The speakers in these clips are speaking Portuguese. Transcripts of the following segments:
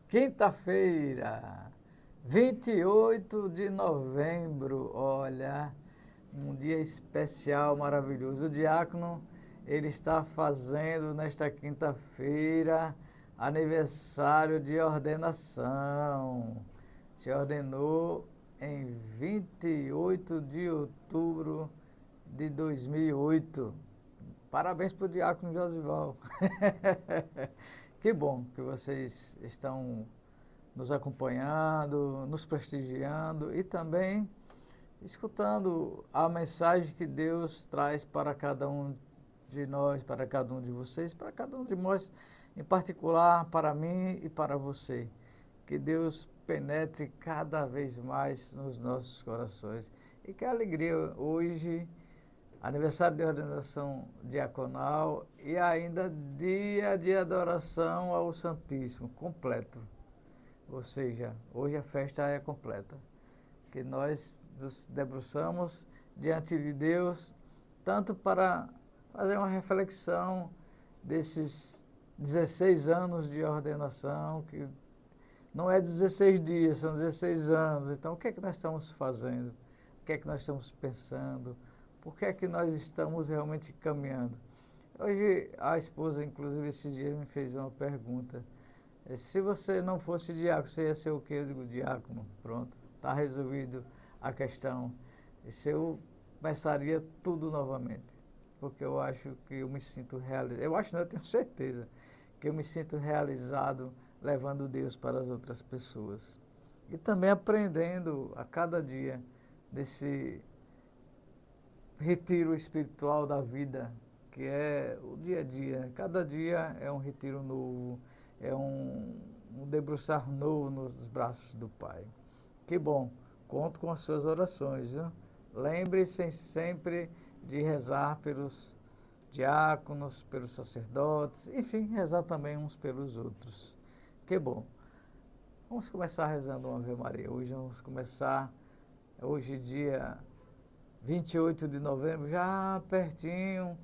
Quinta-feira, 28 de novembro, olha, um dia especial, maravilhoso. O diácono, ele está fazendo nesta quinta-feira aniversário de ordenação. Se ordenou em 28 de outubro de 2008. Parabéns para o diácono Josival. Que bom que vocês estão nos acompanhando, nos prestigiando e também escutando a mensagem que Deus traz para cada um de nós, para cada um de vocês, para cada um de nós, em particular para mim e para você. Que Deus penetre cada vez mais nos nossos corações. E que alegria hoje, aniversário de ordenação diaconal e ainda dia de adoração ao Santíssimo, completo. Ou seja, hoje a festa é completa. Que nós nos debruçamos diante de Deus, tanto para fazer uma reflexão desses 16 anos de ordenação, que não é 16 dias, são 16 anos. Então, o que é que nós estamos fazendo? O que é que nós estamos pensando? Por que é que nós estamos realmente caminhando? Hoje, a esposa, inclusive, esse dia me fez uma pergunta. Se você não fosse diácono, você ia ser o quê? Eu digo, diácono. Pronto, está resolvido a questão. E se eu começaria tudo novamente, porque eu acho que eu me sinto realizado. Eu acho, não, eu tenho certeza que eu me sinto realizado levando Deus para as outras pessoas. E também aprendendo a cada dia desse retiro espiritual da vida, que é o dia a dia. Cada dia é um retiro novo, é um debruçar novo nos braços do Pai. Que bom, conto com as suas orações, viu? Lembre-se sempre de rezar pelos diáconos, pelos sacerdotes, enfim, rezar também uns pelos outros. Que bom. Vamos começar rezando uma Ave Maria. Hoje vamos começar, hoje dia 28 de novembro, já pertinho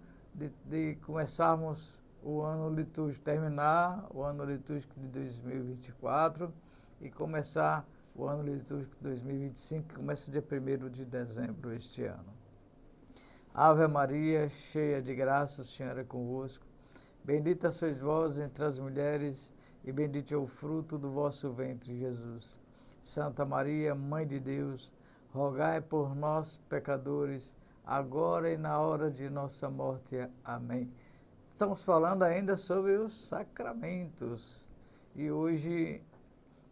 de começarmos o ano litúrgico, terminar o ano litúrgico de 2024 e começar o ano litúrgico de 2025, que começa dia 1º de dezembro este ano. Ave Maria, cheia de graça, o Senhor é convosco. Bendita sois vós entre as mulheres, e bendito é o fruto do vosso ventre, Jesus. Santa Maria, Mãe de Deus, rogai por nós, pecadores, agora e na hora de nossa morte. Amém. Estamos falando ainda sobre os sacramentos. E hoje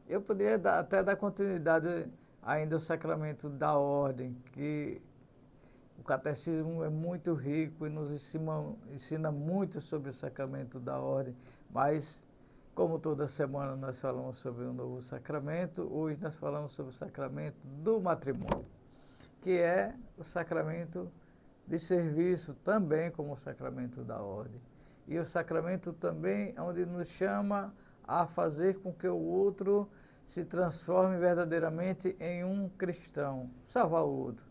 eu poderia até dar continuidade ainda ao sacramento da ordem, que o catecismo é muito rico e nos ensina muito sobre o sacramento da ordem, mas como toda semana nós falamos sobre um novo sacramento, hoje nós falamos sobre o sacramento do matrimônio, que é o sacramento de serviço também como o sacramento da ordem. E o sacramento também é onde nos chama a fazer com que o outro se transforme verdadeiramente em um cristão, salvar o outro.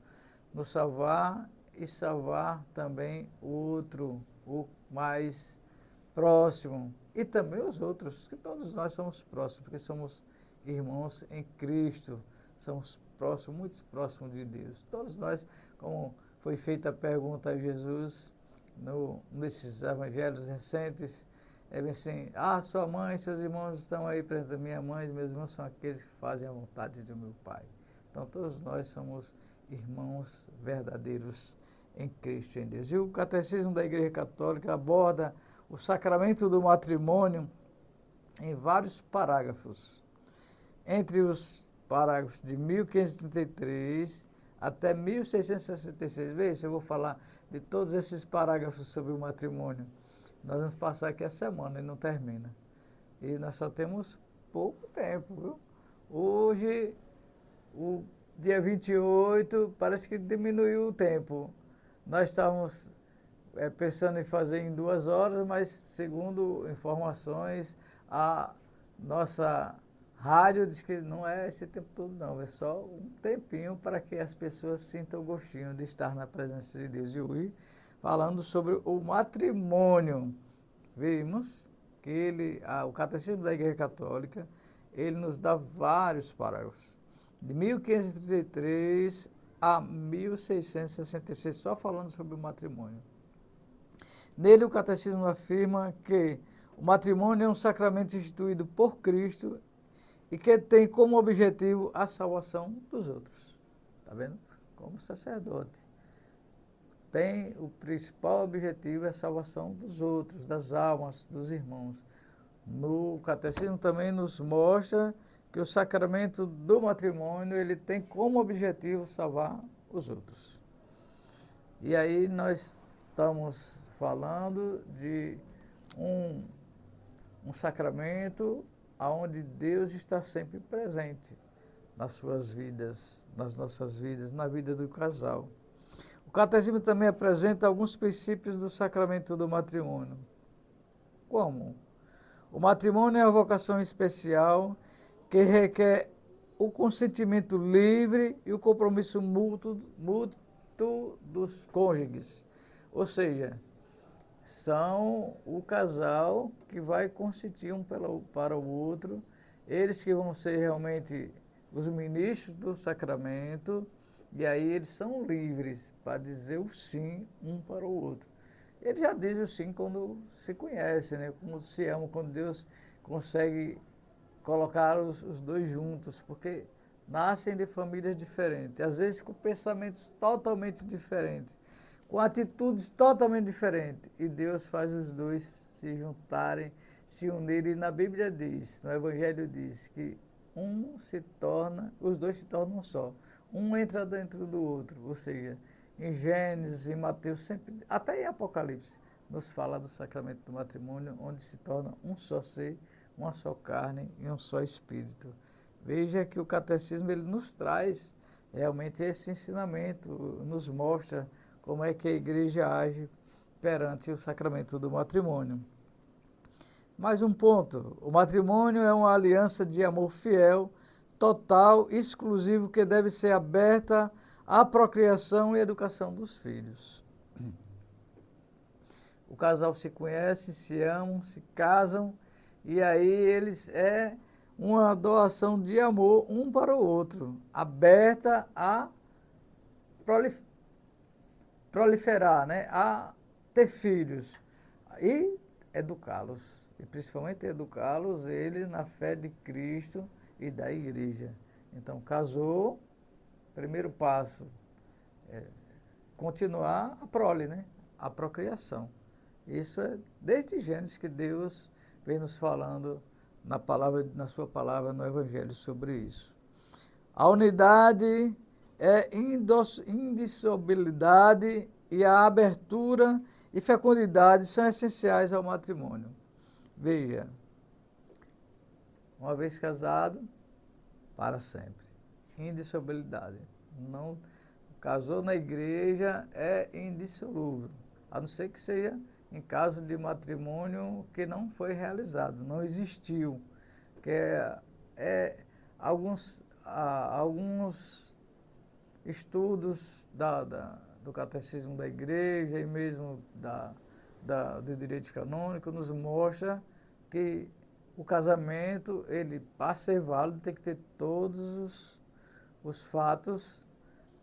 Nos salvar e salvar também o outro, o mais próximo, e também os outros, que todos nós somos próximos, porque somos irmãos em Cristo, somos próximos, muito próximos de Deus. Todos nós, como foi feita a pergunta a Jesus nesses evangelhos recentes, é bem assim, sua mãe, seus irmãos estão aí perto da minha mãe, meus irmãos são aqueles que fazem a vontade do meu Pai. Então todos nós somos irmãos verdadeiros em Cristo, em Deus. E o Catecismo da Igreja Católica aborda o sacramento do matrimônio em vários parágrafos. Entre os parágrafos de 1533 até 1666, veja, eu vou falar de todos esses parágrafos sobre o matrimônio. Nós vamos passar aqui a semana e não termina. E nós só temos pouco tempo, viu? Hoje, o dia 28, parece que diminuiu o tempo. Nós estávamos pensando em fazer em 2 horas, mas segundo informações, a nossa rádio diz que não é esse tempo todo não, é só um tempinho para que as pessoas sintam o gostinho de estar na presença de Deus. E hoje, falando sobre o matrimônio, vimos que o Catecismo da Igreja Católica, ele nos dá vários parágrafos. De 1533 a 1666, só falando sobre o matrimônio. Nele, o Catecismo afirma que o matrimônio é um sacramento instituído por Cristo e que tem como objetivo a salvação dos outros. Está vendo? Como sacerdote. Tem o principal objetivo é a salvação dos outros, das almas, dos irmãos. No Catecismo também nos mostra que o sacramento do matrimônio ele tem como objetivo salvar os outros. E aí nós estamos falando de um sacramento onde Deus está sempre presente nas suas vidas, nas nossas vidas, na vida do casal. O Catecismo também apresenta alguns princípios do sacramento do matrimônio. Como? O matrimônio é uma vocação especial que requer o consentimento livre e o compromisso mútuo dos cônjuges. Ou seja, são o casal que vai consentir um para o outro, eles que vão ser realmente os ministros do sacramento, e aí eles são livres para dizer o sim um para o outro. Eles já dizem o sim quando se conhecem, né? Como se amam, quando Deus consegue colocar os dois juntos, porque nascem de famílias diferentes, às vezes com pensamentos totalmente diferentes, com atitudes totalmente diferentes, e Deus faz os dois se juntarem, se unirem. E na Bíblia diz, no Evangelho diz que os dois se tornam um só. Um entra dentro do outro, ou seja, em Gênesis, em Mateus, sempre, até em Apocalipse, nos fala do sacramento do matrimônio, onde se torna um só ser, uma só carne e um só espírito. Veja que o catecismo ele nos traz realmente esse ensinamento, nos mostra como é que a igreja age perante o sacramento do matrimônio. Mais um ponto, o matrimônio é uma aliança de amor fiel, total, exclusivo, que deve ser aberta à procriação e educação dos filhos. O casal se conhece, se amam, se casam, e aí eles uma doação de amor um para o outro, aberta a proliferar, né? A ter filhos e educá-los, e principalmente educá-los eles na fé de Cristo e da igreja. Então, casou, primeiro passo é continuar a prole, né? A procriação. Isso é desde Gênesis que Deus vem nos falando na sua palavra, no Evangelho, sobre isso. A unidade é indissolubilidade e a abertura e fecundidade são essenciais ao matrimônio. Veja, uma vez casado, para sempre. Indissolubilidade. Não casou na igreja, é indissolúvel, a não ser que seja em caso de matrimônio que não foi realizado, não existiu, que alguns estudos do catecismo da igreja e mesmo do direito canônico nos mostra que o casamento, ele, para ser válido, tem que ter todos os fatos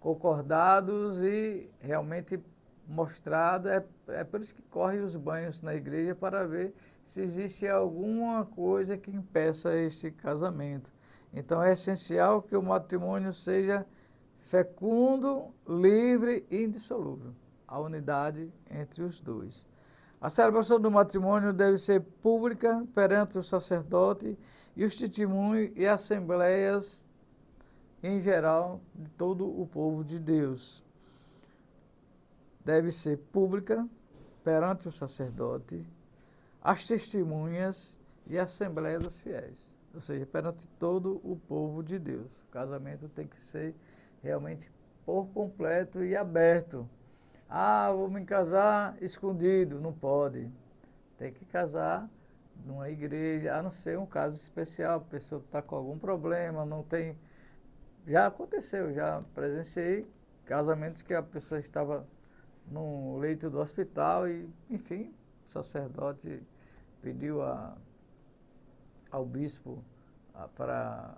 concordados e realmente mostrado. É por isso que correm os banhos na igreja, para ver se existe alguma coisa que impeça esse casamento. Então é essencial que o matrimônio seja fecundo, livre e indissolúvel, a unidade entre os dois. A celebração do matrimônio deve ser pública perante o sacerdote e os testemunhos e assembleias em geral de todo o povo de Deus. Deve ser pública perante o sacerdote, as testemunhas e a assembleia dos fiéis, ou seja, perante todo o povo de Deus. O casamento tem que ser realmente por completo e aberto. Ah, vou me casar escondido, não pode. Tem que casar numa igreja, a não ser um caso especial, a pessoa está com algum problema, não tem. Já aconteceu, já presenciei casamentos que a pessoa estava no leito do hospital e, enfim, o sacerdote pediu ao bispo para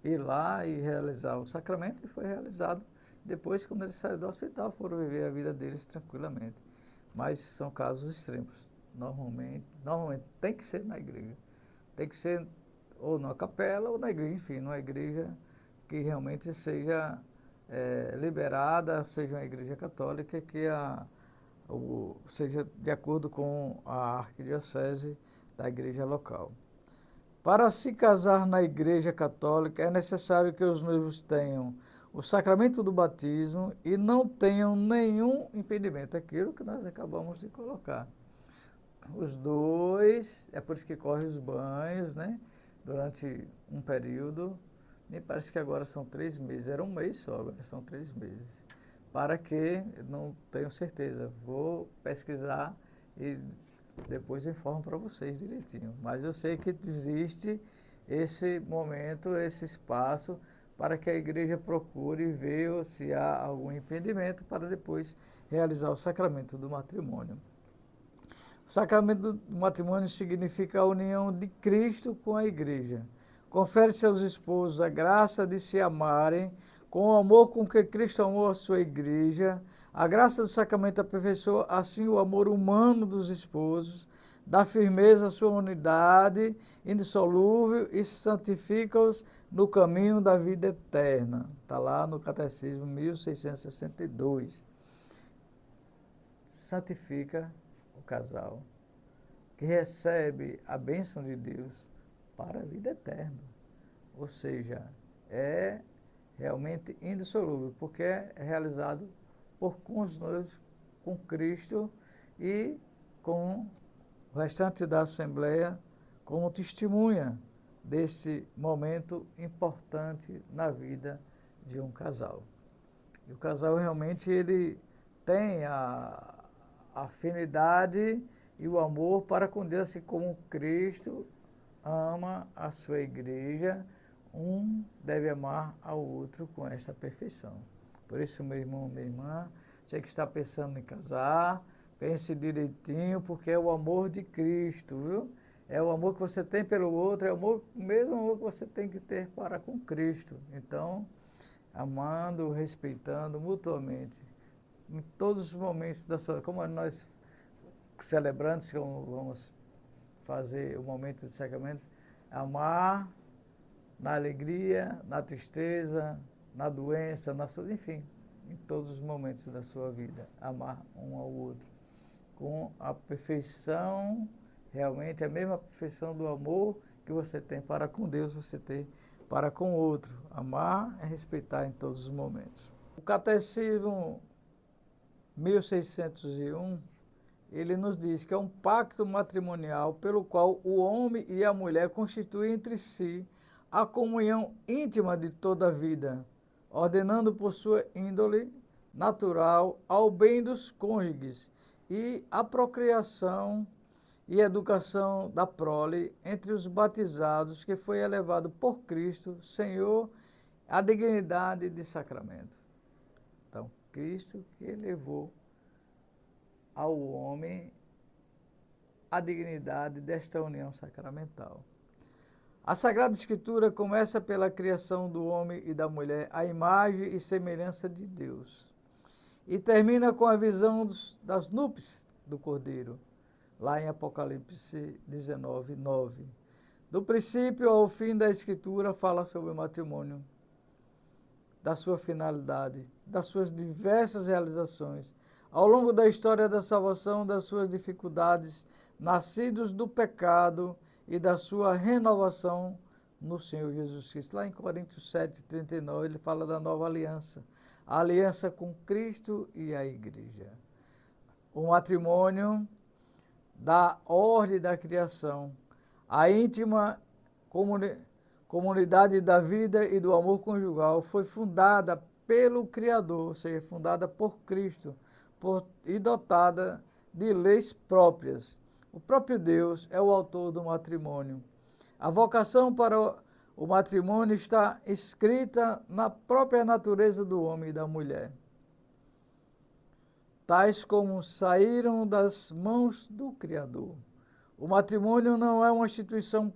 ir lá e realizar o sacramento, e foi realizado depois, quando eles saíram do hospital, foram viver a vida deles tranquilamente. Mas são casos extremos. Normalmente tem que ser na igreja. Tem que ser ou na capela ou na igreja, enfim, numa igreja que realmente seja liberada, seja uma igreja católica, que seja de acordo com a arquidiocese da igreja local. Para se casar na igreja católica, é necessário que os noivos tenham o sacramento do batismo e não tenham nenhum impedimento, aquilo que nós acabamos de colocar. Os dois, é por isso que correm os banhos, né? Durante um período, me parece que agora são 3 meses, era um mês só, agora são 3 meses. Para que, não tenho certeza, vou pesquisar e depois informo para vocês direitinho. Mas eu sei que existe esse momento, esse espaço, para que a igreja procure ver se há algum impedimento para depois realizar o sacramento do matrimônio. O sacramento do matrimônio significa a união de Cristo com a igreja. Confere-se aos esposos a graça de se amarem com o amor com que Cristo amou a sua igreja. A graça do sacramento aperfeiçoa assim o amor humano dos esposos, dá firmeza à sua unidade indissolúvel e santifica-os no caminho da vida eterna. Está lá no Catecismo 1662. Santifica o casal, que recebe a bênção de Deus para a vida eterna. Ou seja, é realmente indissolúvel, porque é realizado com os noivos, com Cristo e com o restante da Assembleia como testemunha desse momento importante na vida de um casal. E o casal realmente ele tem a afinidade e o amor para com Deus, assim como Cristo ama a sua igreja, um deve amar ao outro com esta perfeição. Por isso, meu irmão, minha irmã, você que está pensando em casar, pense direitinho, porque é o amor de Cristo, viu? É o amor que você tem pelo outro, é o mesmo amor que você tem que ter para com Cristo. Então, amando, respeitando mutuamente, em todos os momentos da sua vida, como nós celebrantes, como vamos fazer o momento de sacramento, amar na alegria, na tristeza, na doença, enfim, em todos os momentos da sua vida, amar um ao outro, com a perfeição, realmente a mesma perfeição do amor que você tem para com Deus, você tem para com o outro. Amar é respeitar em todos os momentos. O Catecismo 1601, ele nos diz que é um pacto matrimonial pelo qual o homem e a mulher constituem entre si a comunhão íntima de toda a vida, ordenando por sua índole natural ao bem dos cônjuges e a procriação e educação da prole entre os batizados, que foi elevado por Cristo, Senhor, à dignidade de sacramento. Então, Cristo que elevou ao homem a dignidade desta união sacramental. A Sagrada Escritura começa pela criação do homem e da mulher, à imagem e semelhança de Deus, e termina com a visão das núpcias do Cordeiro, lá em Apocalipse 19, 9. Do princípio ao fim da Escritura fala sobre o matrimônio, da sua finalidade, das suas diversas realizações, ao longo da história da salvação, das suas dificuldades, nascidos do pecado e da sua renovação no Senhor Jesus Cristo. Lá em Coríntios 7, 39, ele fala da nova aliança, a aliança com Cristo e a igreja. O matrimônio da ordem da criação, a íntima comunidade da vida e do amor conjugal foi fundada pelo Criador, ou seja, fundada por Cristo, e dotada de leis próprias. O próprio Deus é o autor do matrimônio. A vocação para o matrimônio está escrita na própria natureza do homem e da mulher, tais como saíram das mãos do Criador. O matrimônio não é uma instituição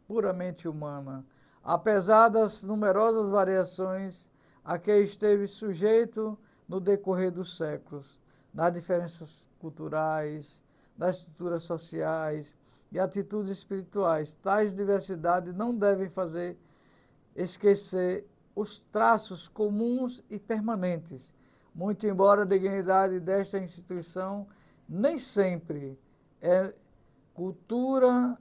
puramente humana, apesar das numerosas variações a que esteve sujeito no decorrer dos séculos, nas diferenças culturais, das estruturas sociais e atitudes espirituais. Tais diversidades não devem fazer esquecer os traços comuns e permanentes, muito embora a dignidade desta instituição nem sempre é cultura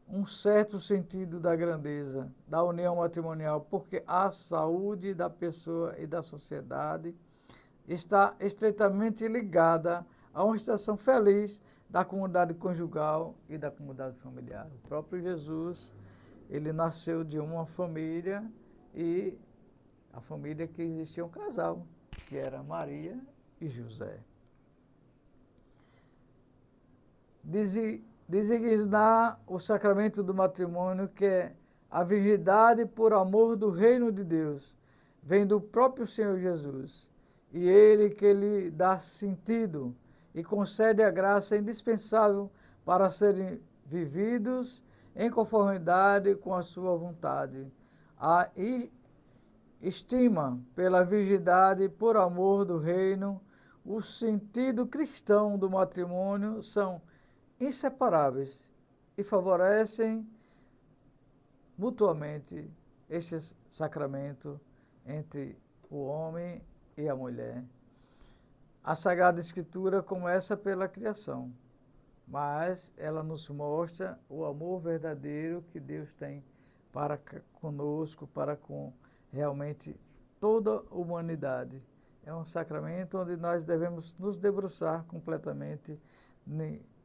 um certo sentido da grandeza da união matrimonial, porque a saúde da pessoa e da sociedade está estreitamente ligada a uma situação feliz da comunidade conjugal e da comunidade familiar. O próprio Jesus, ele nasceu de uma família e a família que existia um casal, que era Maria e José. Designar o sacramento do matrimônio, que é a virgindade por amor do reino de Deus, vem do próprio Senhor Jesus, e ele que lhe dá sentido e concede a graça indispensável para serem vividos em conformidade com a sua vontade. A estima pela virgindade por amor do reino, o sentido cristão do matrimônio são inseparáveis e favorecem mutuamente este sacramento entre o homem e a mulher. A Sagrada Escritura começa pela criação, mas ela nos mostra o amor verdadeiro que Deus tem para conosco, para com realmente toda a humanidade. É um sacramento onde nós devemos nos debruçar completamente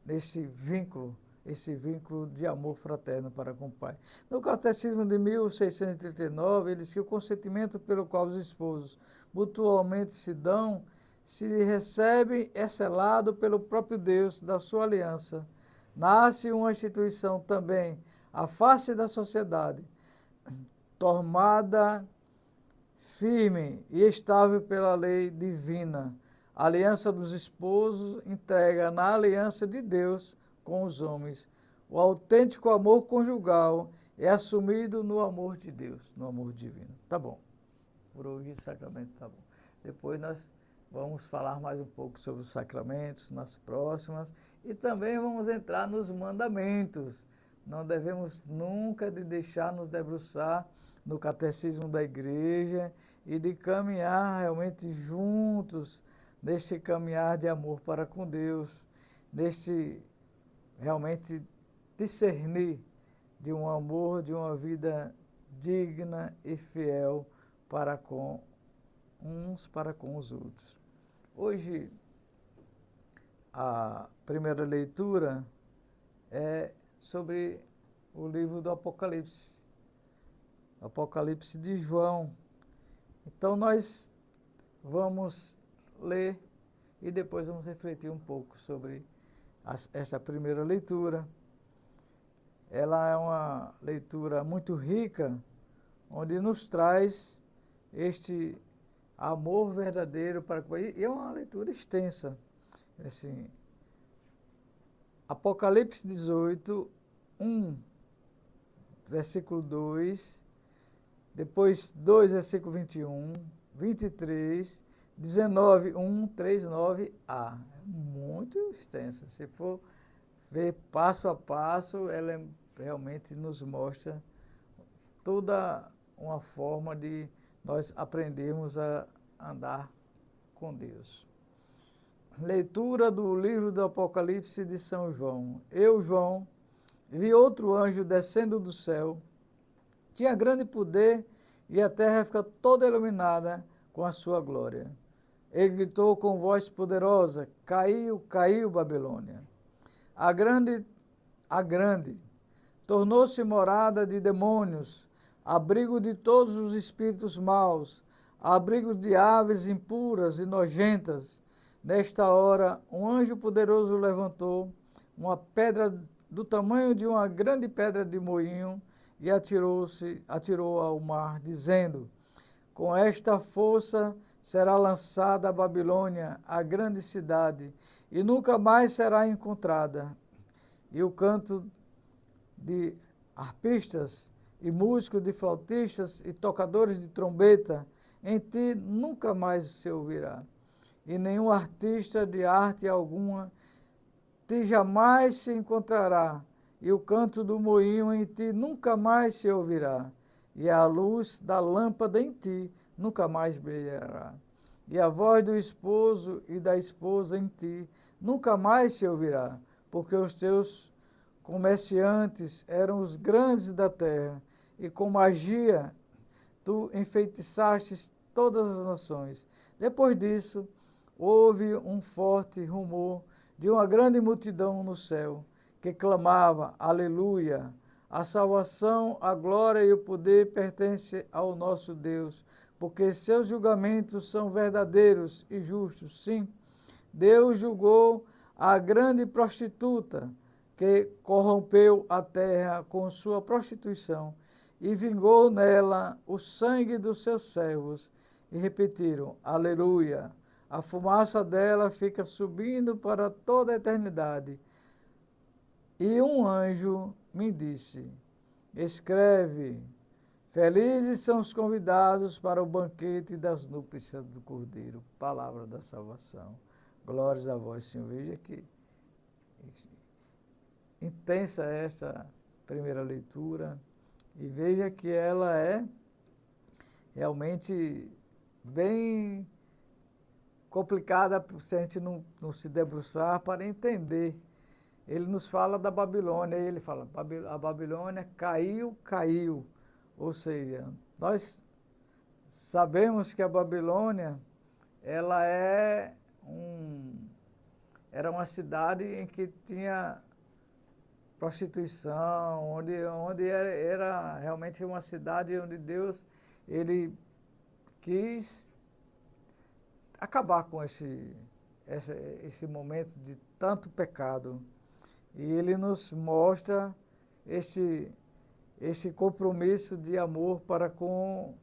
nesse vínculo, esse vínculo de amor fraterno para com o Pai. No Catecismo de 1639, ele diz que o consentimento pelo qual os esposos mutualmente se dão, se recebe, é selado pelo próprio Deus da sua aliança. Nasce uma instituição também, a face da sociedade, tomada firme e estável pela lei divina. A aliança dos esposos entrega na aliança de Deus com os homens. O autêntico amor conjugal é assumido no amor de Deus, no amor divino. Tá bom. Por hoje o sacramento tá bom. Depois nós vamos falar mais um pouco sobre os sacramentos nas próximas e também vamos entrar nos mandamentos. Não devemos nunca de deixar nos debruçar no catecismo da igreja e de caminhar realmente juntos nesse caminhar de amor para com Deus, nesse realmente discernir de um amor, de uma vida digna e fiel para com uns, para com os outros. Hoje, a primeira leitura é sobre o livro do Apocalipse, Apocalipse de João. Então, nós vamos ler e depois vamos refletir um pouco sobre esta primeira leitura. Ela é uma leitura muito rica, onde nos traz este amor verdadeiro para com ele. E é uma leitura extensa. Assim, Apocalipse 18, 1, versículo 2, depois 2, versículo 21, 23, 19, 1, 3, 9a. É muito extensa. Se for ver passo a passo, ela realmente nos mostra toda uma forma de nós aprendermos a andar com Deus. Leitura do livro do Apocalipse de São João. Eu, João, vi outro anjo descendo do céu, tinha grande poder e a terra fica toda iluminada com a sua glória. Ele gritou com voz poderosa: caiu, caiu Babilônia. A grande, tornou-se morada de demônios, abrigo de todos os espíritos maus, abrigo de aves impuras e nojentas. Nesta hora, um anjo poderoso levantou uma pedra do tamanho de uma grande pedra de moinho e atirou ao mar, dizendo: com esta força será lançada a Babilônia, a grande cidade, e nunca mais será encontrada. E o canto de arpistas e músicos de flautistas e tocadores de trombeta, em ti nunca mais se ouvirá. E nenhum artista de arte alguma ti jamais se encontrará, e o canto do moinho em ti nunca mais se ouvirá, e a luz da lâmpada em ti nunca mais brilhará. E a voz do esposo e da esposa em ti nunca mais se ouvirá, porque os teus comerciantes eram os grandes da terra, e com magia tu enfeitiçastes todas as nações. Depois disso, houve um forte rumor de uma grande multidão no céu, que clamava, aleluia, a salvação, a glória e o poder pertencem ao nosso Deus, porque seus julgamentos são verdadeiros e justos. Sim, Deus julgou a grande prostituta, que corrompeu a terra com sua prostituição, e vingou nela o sangue dos seus servos. E repetiram, aleluia. A fumaça dela fica subindo para toda a eternidade. E um anjo me disse, escreve, felizes são os convidados para o banquete das núpcias do Cordeiro. Palavra da salvação. Glórias a vós, Senhor. Veja que intensa esta primeira leitura. E veja que ela é realmente bem complicada se a gente não se debruçar para entender. Ele nos fala da Babilônia, e ele fala, a Babilônia caiu. Ou seja, nós sabemos que a Babilônia, ela era uma cidade em que tinha prostituição, onde era realmente uma cidade onde Deus ele quis acabar com esse momento de tanto pecado. E ele nos mostra esse compromisso de amor para com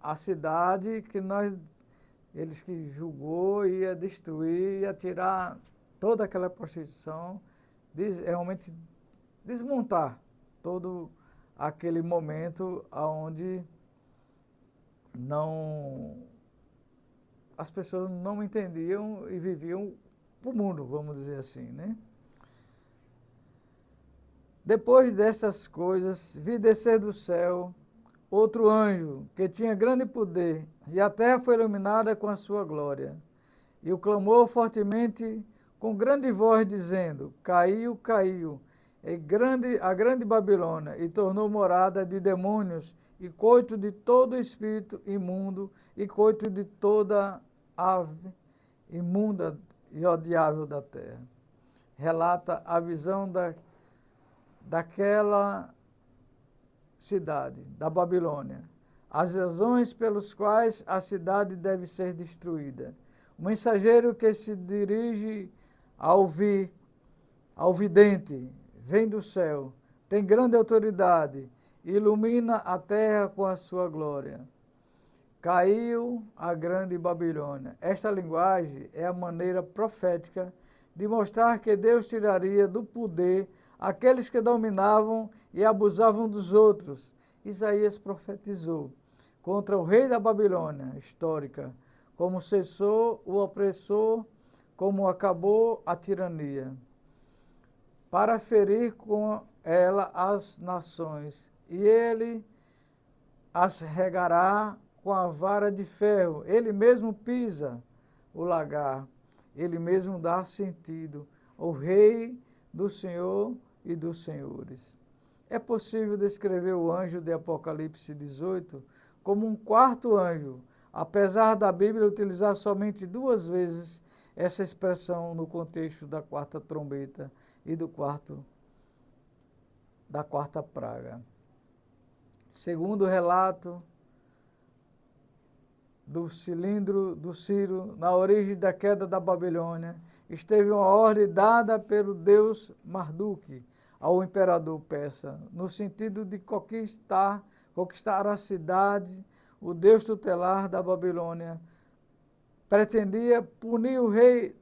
a cidade que eles que julgou, ia destruir, ia tirar toda aquela prostituição, realmente desmontar todo aquele momento onde as pessoas não entendiam e viviam o mundo, vamos dizer assim, né? Depois dessas coisas, vi descer do céu outro anjo, que tinha grande poder, e a terra foi iluminada com a sua glória. E o clamou fortemente com grande voz, dizendo, caiu, a grande Babilônia, e tornou morada de demônios, e coito de todo espírito imundo, e coito de toda ave imunda e odiável da terra. Relata a visão daquela cidade, da Babilônia, as razões pelas quais a cidade deve ser destruída. O mensageiro que se dirige ao vidente, vem do céu, tem grande autoridade, ilumina a terra com a sua glória. Caiu a grande Babilônia. Esta linguagem é a maneira profética de mostrar que Deus tiraria do poder aqueles que dominavam e abusavam dos outros. Isaías profetizou contra o rei da Babilônia histórica, como cessou o opressor, como acabou a tirania, para ferir com ela as nações, e ele as regará com a vara de ferro. Ele mesmo pisa o lagar, ele mesmo dá sentido, o rei do Senhor e dos senhores. É possível descrever o anjo de Apocalipse 18 como um quarto anjo, apesar da Bíblia utilizar somente 2 vezes essa expressão no contexto da quarta trombeta e da quarta praga. Segundo o relato do cilindro do Ciro, na origem da queda da Babilônia, esteve uma ordem dada pelo deus Marduk ao imperador persa, no sentido de conquistar a cidade. O deus tutelar da Babilônia pretendia punir o rei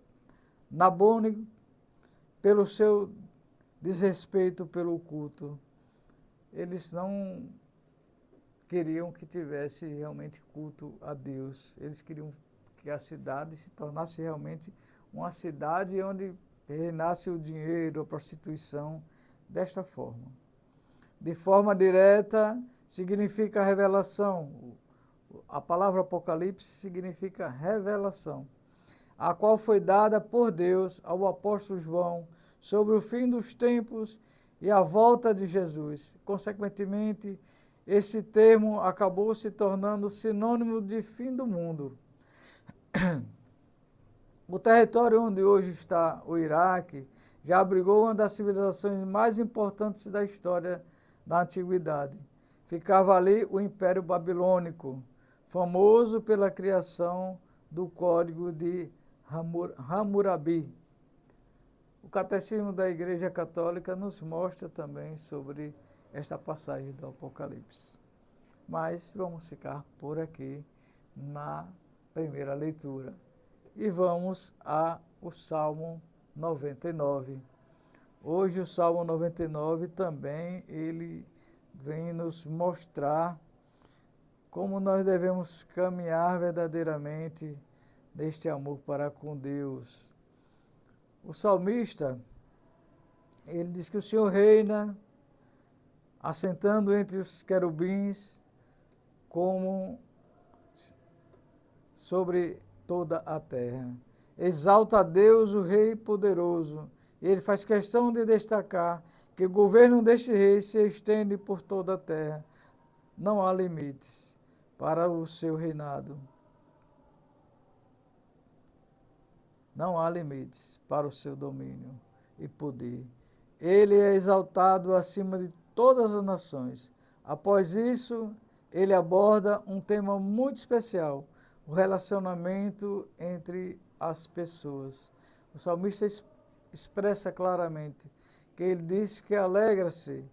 Nabônico pelo seu desrespeito pelo culto eles não queriam que tivesse realmente culto a Deus. Eles queriam que a cidade se tornasse realmente uma cidade onde reinasse o dinheiro, a prostituição, desta forma. De forma direta, significa revelação. A palavra Apocalipse significa revelação, a qual foi dada por Deus ao apóstolo João sobre o fim dos tempos e a volta de Jesus. Consequentemente, esse termo acabou se tornando sinônimo de fim do mundo. O território onde hoje está o Iraque já abrigou uma das civilizações mais importantes da história da antiguidade. Ficava ali o Império Babilônico, famoso pela criação do Código de Hammurabi. O Catecismo da Igreja Católica nos mostra também sobre esta passagem do Apocalipse. Mas vamos ficar por aqui na primeira leitura. E vamos ao Salmo 99. Hoje o Salmo 99 também ele vem nos mostrar como nós devemos caminhar verdadeiramente neste amor para com Deus. O salmista, ele diz que o Senhor reina, assentando entre os querubins, como sobre toda a terra. Exalta a Deus, o Rei poderoso. Ele faz questão de destacar que o governo deste rei se estende por toda a terra. Não há limites para o seu reinado. Não há limites para o seu domínio e poder. Ele é exaltado acima de todas as nações. Após isso, ele aborda um tema muito especial, o relacionamento entre as pessoas. O salmista expressa claramente que ele diz que alegra-se,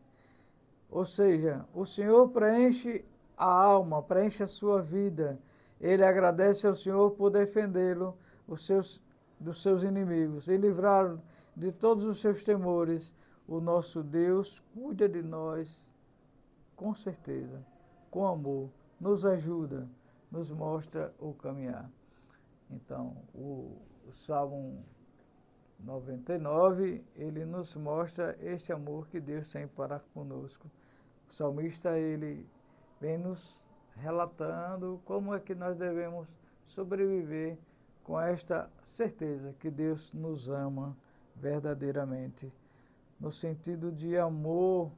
ou seja, o Senhor preenche a alma, preenche a sua vida. Ele agradece ao Senhor por defendê-lo dos seus inimigos e livrá-lo de todos os seus temores. O nosso Deus cuida de nós com certeza, com amor, nos ajuda, nos mostra o caminhar. Então, o Salmo 99, ele nos mostra este amor que Deus tem para conosco. O salmista, ele vem nos relatando como é que nós devemos sobreviver com esta certeza que Deus nos ama verdadeiramente, no sentido de amor,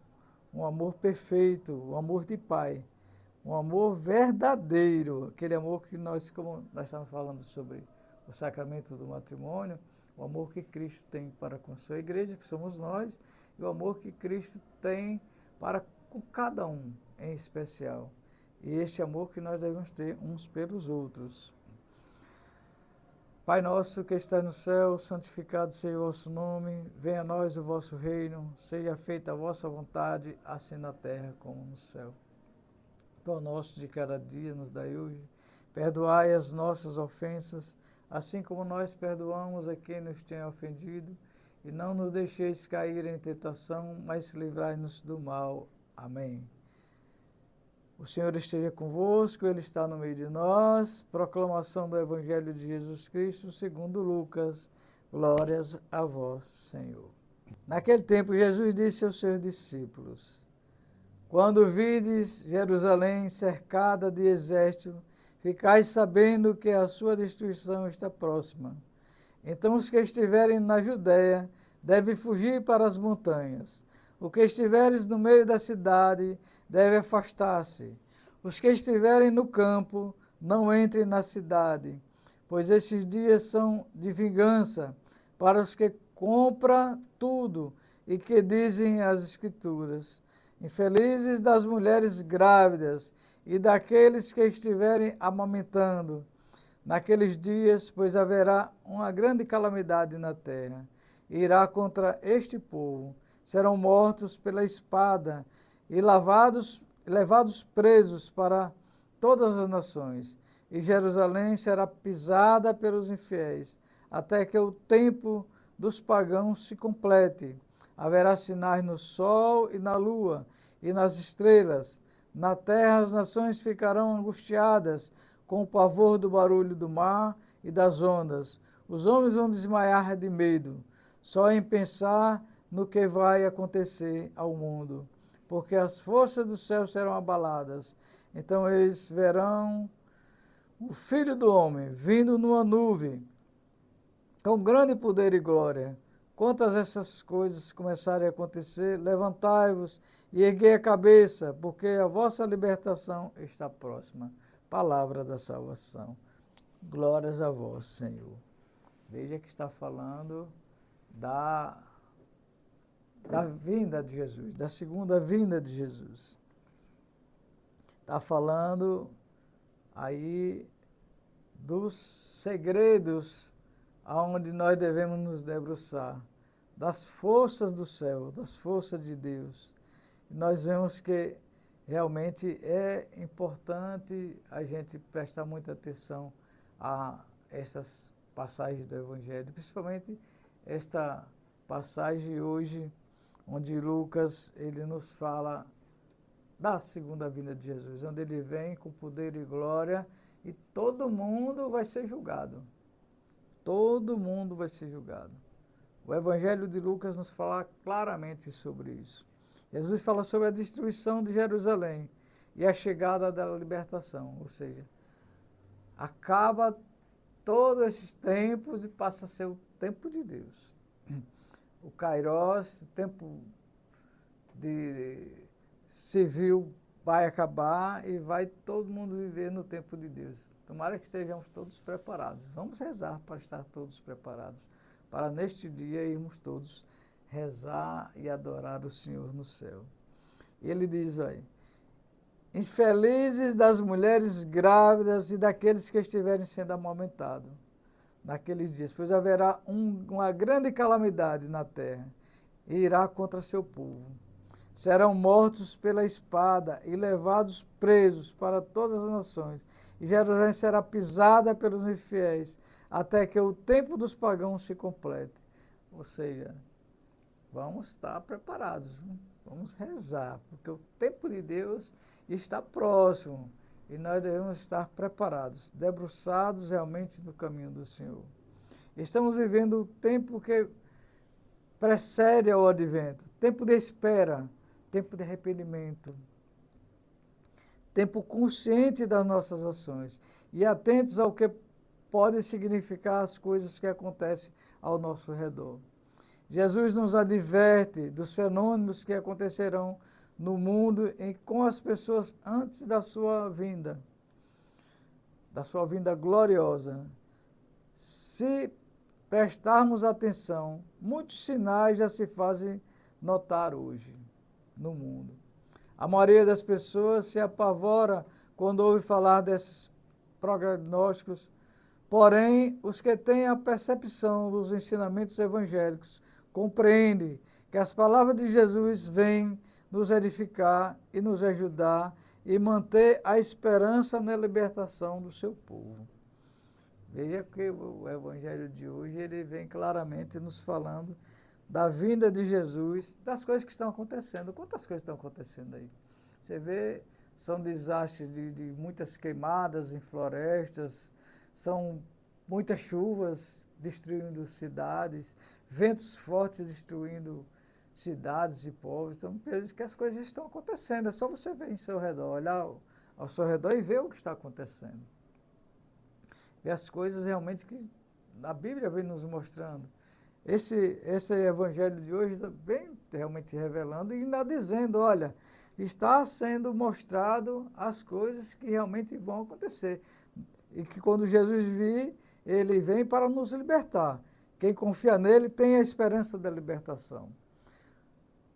um amor perfeito, um amor de Pai, um amor verdadeiro, aquele amor que nós, como nós estamos falando sobre o sacramento do matrimônio, o amor que Cristo tem para com a sua igreja, que somos nós, e o amor que Cristo tem para com cada um em especial. E este amor que nós devemos ter uns pelos outros. Pai nosso que estás no céu, santificado seja o vosso nome, venha a nós o vosso reino, seja feita a vossa vontade, assim na terra como no céu. Pão nosso de cada dia nos dai hoje, perdoai as nossas ofensas, assim como nós perdoamos a quem nos tem ofendido, e não nos deixeis cair em tentação, mas livrai-nos do mal. Amém. O Senhor esteja convosco, Ele está no meio de nós. Proclamação do Evangelho de Jesus Cristo, segundo Lucas. Glórias a vós, Senhor. Naquele tempo, Jesus disse aos seus discípulos: quando vides Jerusalém cercada de exército, ficais sabendo que a sua destruição está próxima. Então os que estiverem na Judéia devem fugir para as montanhas. O que estiveres no meio da cidade deve afastar-se. Os que estiverem no campo, não entrem na cidade, pois esses dias são de vingança para os que compram tudo e que dizem as Escrituras. Infelizes das mulheres grávidas e daqueles que estiverem amamentando naqueles dias, pois haverá uma grande calamidade na terra. Irá contra este povo. Serão mortos pela espada e levados presos para todas as nações. E Jerusalém será pisada pelos infiéis, até que o tempo dos pagãos se complete. Haverá sinais no sol e na lua, e nas estrelas. Na terra as nações ficarão angustiadas com o pavor do barulho do mar e das ondas. Os homens vão desmaiar de medo, só em pensar no que vai acontecer ao mundo, porque as forças do céu serão abaladas. Então eles verão o Filho do Homem vindo numa nuvem, com grande poder e glória. Quantas essas coisas começarem a acontecer, levantai-vos e erguei a cabeça, porque a vossa libertação está próxima. Palavra da salvação. Glórias a vós, Senhor. Veja que está falando da vinda de Jesus, da segunda vinda de Jesus. Está falando aí dos segredos aonde nós devemos nos debruçar, das forças do céu, das forças de Deus. E nós vemos que realmente é importante a gente prestar muita atenção a essas passagens do Evangelho, principalmente esta passagem hoje, onde Lucas ele nos fala da segunda vinda de Jesus, onde ele vem com poder e glória e todo mundo vai ser julgado. Todo mundo vai ser julgado. O Evangelho de Lucas nos fala claramente sobre isso. Jesus fala sobre a destruição de Jerusalém e a chegada da libertação, ou seja, acaba todos esses tempos e passa a ser o tempo de Deus. O Kairos, o tempo civil vai acabar e vai todo mundo viver no tempo de Deus. Tomara que estejamos todos preparados. Vamos rezar para estar todos preparados, para neste dia irmos todos rezar e adorar o Senhor no céu. E ele diz aí, infelizes das mulheres grávidas e daqueles que estiverem sendo amamentados naqueles dias, pois haverá uma grande calamidade na terra e irá contra seu povo. Serão mortos pela espada e levados presos para todas as nações. E Jerusalém será pisada pelos infiéis, até que o tempo dos pagãos se complete. Ou seja, vamos estar preparados, vamos rezar, porque o tempo de Deus está próximo e nós devemos estar preparados, debruçados realmente no caminho do Senhor. Estamos vivendo o tempo que precede ao advento, tempo de espera, tempo de arrependimento, tempo consciente das nossas ações e atentos ao que podem significar as coisas que acontecem ao nosso redor. Jesus nos adverte dos fenômenos que acontecerão no mundo e com as pessoas antes da sua vinda gloriosa. Se prestarmos atenção, muitos sinais já se fazem notar hoje no mundo. A maioria das pessoas se apavora quando ouve falar desses prognósticos, porém, os que têm a percepção dos ensinamentos evangélicos compreendem que as palavras de Jesus vêm nos edificar e nos ajudar e manter a esperança na libertação do seu povo. Veja que o Evangelho de hoje ele vem claramente nos falando da vinda de Jesus, das coisas que estão acontecendo. Quantas coisas estão acontecendo aí? Você vê, são desastres de muitas queimadas em florestas, são muitas chuvas destruindo cidades, ventos fortes destruindo cidades e povos. Então, diz que as coisas estão acontecendo. É só você ver em seu redor, olhar ao seu redor e ver o que está acontecendo. E as coisas realmente que a Bíblia vem nos mostrando. Esse evangelho de hoje vem realmente revelando e ainda dizendo, olha, está sendo mostrado as coisas que realmente vão acontecer. E que quando Jesus vir, ele vem para nos libertar. Quem confia nele tem a esperança da libertação.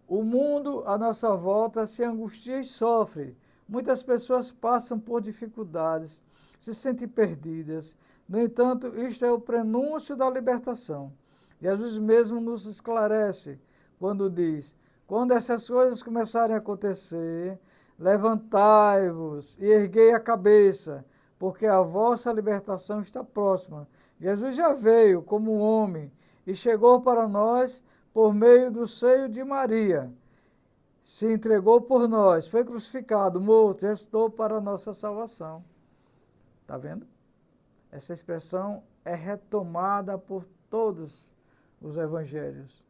O mundo à nossa volta se angustia e sofre. Muitas pessoas passam por dificuldades, se sentem perdidas. No entanto, isto é o prenúncio da libertação. Jesus mesmo nos esclarece quando diz, quando essas coisas começarem a acontecer, levantai-vos e erguei a cabeça, porque a vossa libertação está próxima. Jesus já veio como um homem e chegou para nós por meio do seio de Maria. se entregou por nós, foi crucificado, morto, ressuscitou para a nossa salvação. Está vendo? Essa expressão é retomada por todos os evangelhos.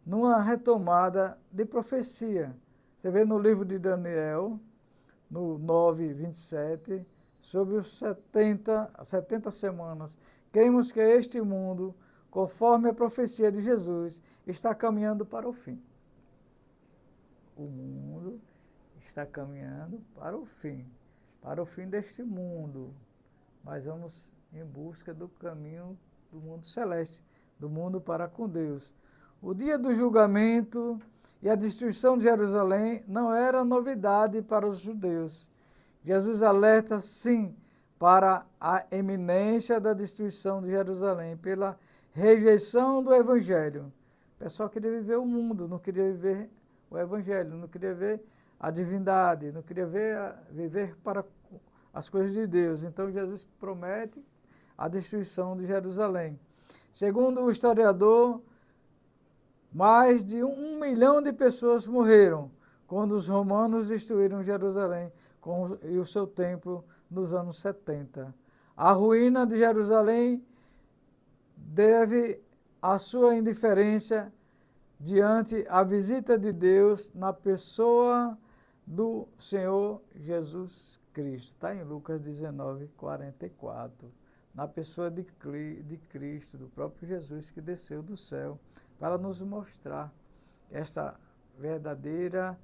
Numa retomada de profecia. Você vê no livro de Daniel, no 9:27, sobre os 70 semanas. Cremos que este mundo, conforme a profecia de Jesus, está caminhando para o fim. O mundo está caminhando para o fim deste mundo. Mas vamos em busca do caminho do mundo celeste, do mundo para com Deus. O dia do julgamento e a destruição de Jerusalém não era novidade para os judeus. Jesus alerta, sim, para a iminência da destruição de Jerusalém, pela rejeição do Evangelho. O pessoal queria viver o mundo, não queria viver o Evangelho, não queria ver a divindade, não queria viver para as coisas de Deus. Então Jesus promete a destruição de Jerusalém. Segundo o historiador, mais de 1 milhão de pessoas morreram quando os romanos destruíram Jerusalém e o seu templo nos anos 70. A ruína de Jerusalém deve à sua indiferença diante a visita de Deus na pessoa do Senhor Jesus Cristo. Está em Lucas 19:44. Na pessoa de Cristo, do próprio Jesus que desceu do céu para nos mostrar esta verdadeira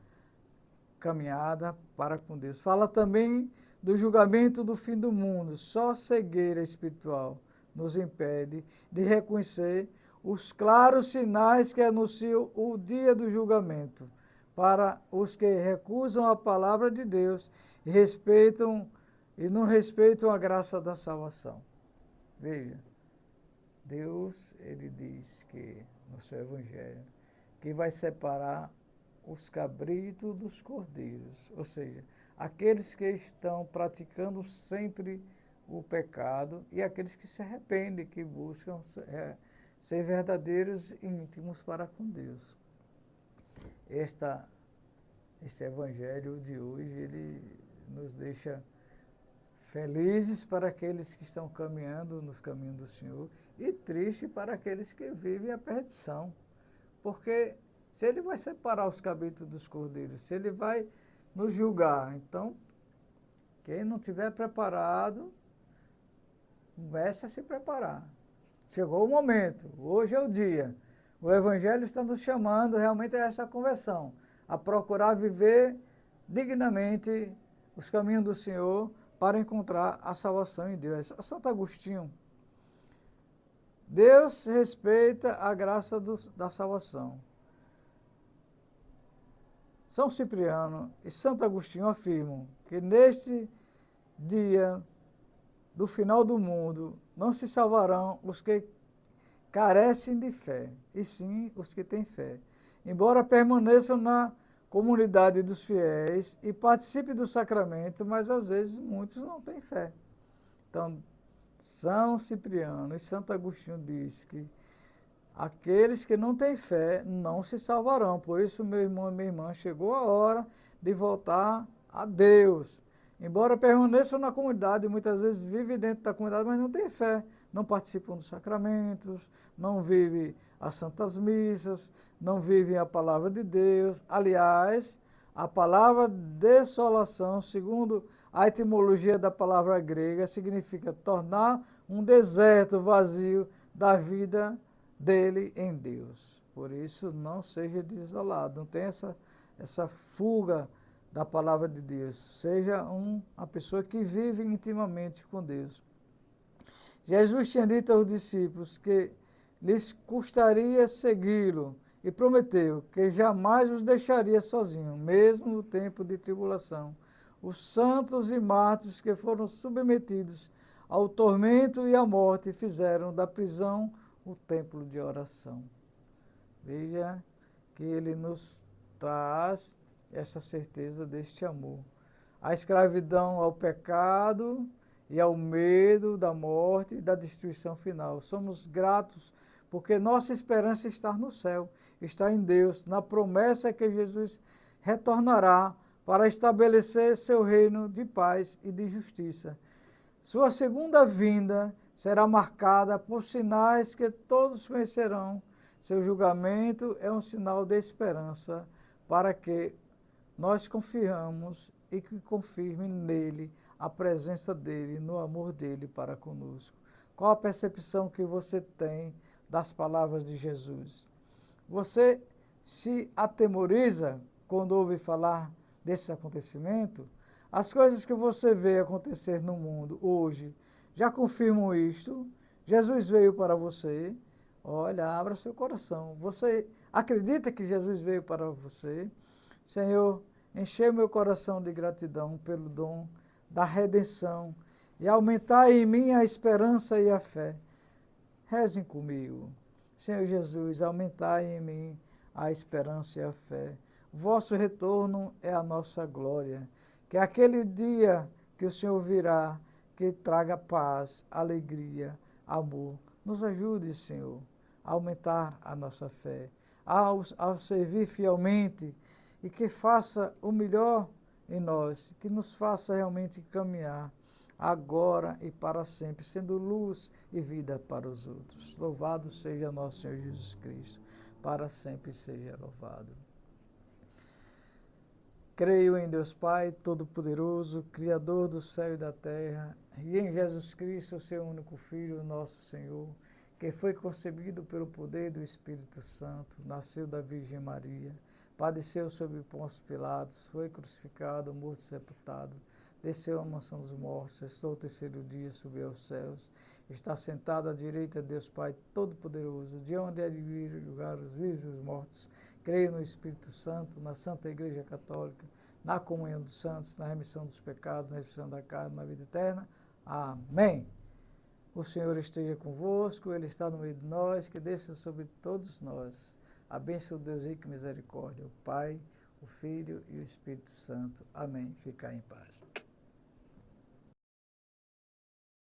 caminhada para com Deus. Fala também do julgamento do fim do mundo. Só a cegueira espiritual nos impede de reconhecer os claros sinais que anunciam o dia do julgamento para os que recusam a palavra de Deus e não respeitam a graça da salvação. Veja, Deus, ele diz que no seu evangelho que vai separar os cabritos dos cordeiros, ou seja, aqueles que estão praticando sempre o pecado e aqueles que se arrependem, que buscam ser verdadeiros e íntimos para com Deus. Este evangelho de hoje, ele nos deixa felizes para aqueles que estão caminhando nos caminhos do Senhor e triste para aqueles que vivem a perdição. Porque se ele vai separar os cabritos dos cordeiros, se ele vai nos julgar, então quem não estiver preparado, comece a se preparar. Chegou o momento, hoje é o dia. O Evangelho está nos chamando realmente a essa conversão, a procurar viver dignamente os caminhos do Senhor para encontrar a salvação em Deus. Santo Agostinho, Deus respeita a graça da salvação. São Cipriano e Santo Agostinho afirmam que neste dia do final do mundo não se salvarão os que carecem de fé, e sim os que têm fé. Embora permaneçam na comunidade dos fiéis e participem do sacramento, mas às vezes muitos não têm fé. Então, São Cipriano e Santo Agostinho diz que aqueles que não têm fé não se salvarão. Por isso, meu irmão e minha irmã, chegou a hora de voltar a Deus. Embora permaneçam na comunidade, muitas vezes vivem dentro da comunidade, mas não têm fé. Não participam dos sacramentos, não vivem as santas missas, não vivem a palavra de Deus. Aliás, a palavra desolação, segundo a etimologia da palavra grega, significa tornar um deserto vazio da vida dele em Deus. Por isso, não seja desolado, não tenha essa fuga da palavra de Deus. Seja uma pessoa que vive intimamente com Deus. Jesus tinha dito aos discípulos que lhes custaria segui-lo e prometeu que jamais os deixaria sozinhos, mesmo no tempo de tribulação. Os santos e mártires que foram submetidos ao tormento e à morte fizeram da prisão o templo de oração. Veja que ele nos traz essa certeza deste amor. A escravidão ao pecado e ao medo da morte e da destruição final. Somos gratos porque nossa esperança está no céu, está em Deus, na promessa que Jesus retornará para estabelecer seu reino de paz e de justiça. Sua segunda vinda será marcada por sinais que todos conhecerão. Seu julgamento é um sinal de esperança para que nós confiamos e que confirme nele a presença dele, no amor dele para conosco. Qual a percepção que você tem das palavras de Jesus? Você se atemoriza quando ouve falar desse acontecimento? As coisas que você vê acontecer no mundo hoje já confirmam isto? Jesus veio para você. Olha, abra seu coração. Você acredita que Jesus veio para você? Senhor, enche meu coração de gratidão pelo dom da redenção e aumentar em mim a esperança e a fé. Rezem comigo. Senhor Jesus, aumentai em mim a esperança e a fé. Vosso retorno é a nossa glória. Que aquele dia que o Senhor virá, que traga paz, alegria, amor. Nos ajude, Senhor, a aumentar a nossa fé, ao servir fielmente e que faça o melhor em nós, que nos faça realmente caminhar agora e para sempre, sendo luz e vida para os outros. Louvado seja nosso Senhor Jesus Cristo, para sempre seja louvado. Creio em Deus Pai Todo-Poderoso, Criador do céu e da terra, e em Jesus Cristo, seu único Filho, nosso Senhor, que foi concebido pelo poder do Espírito Santo, nasceu da Virgem Maria, padeceu sob Pôncio Pilatos, foi crucificado, morto e sepultado, desceu à mansão dos mortos, ressuscitou ao terceiro dia, subiu aos céus, está sentado à direita de Deus Pai Todo-Poderoso, de onde há de vir julgar os vivos e os mortos. Creio no Espírito Santo, na Santa Igreja Católica, na comunhão dos santos, na remissão dos pecados, na ressurreição da carne, na vida eterna. Amém. O Senhor esteja convosco, Ele está no meio de nós, que desça sobre todos nós a bênção de Deus rico e misericórdia, o Pai, o Filho e o Espírito Santo. Amém. Ficar em paz.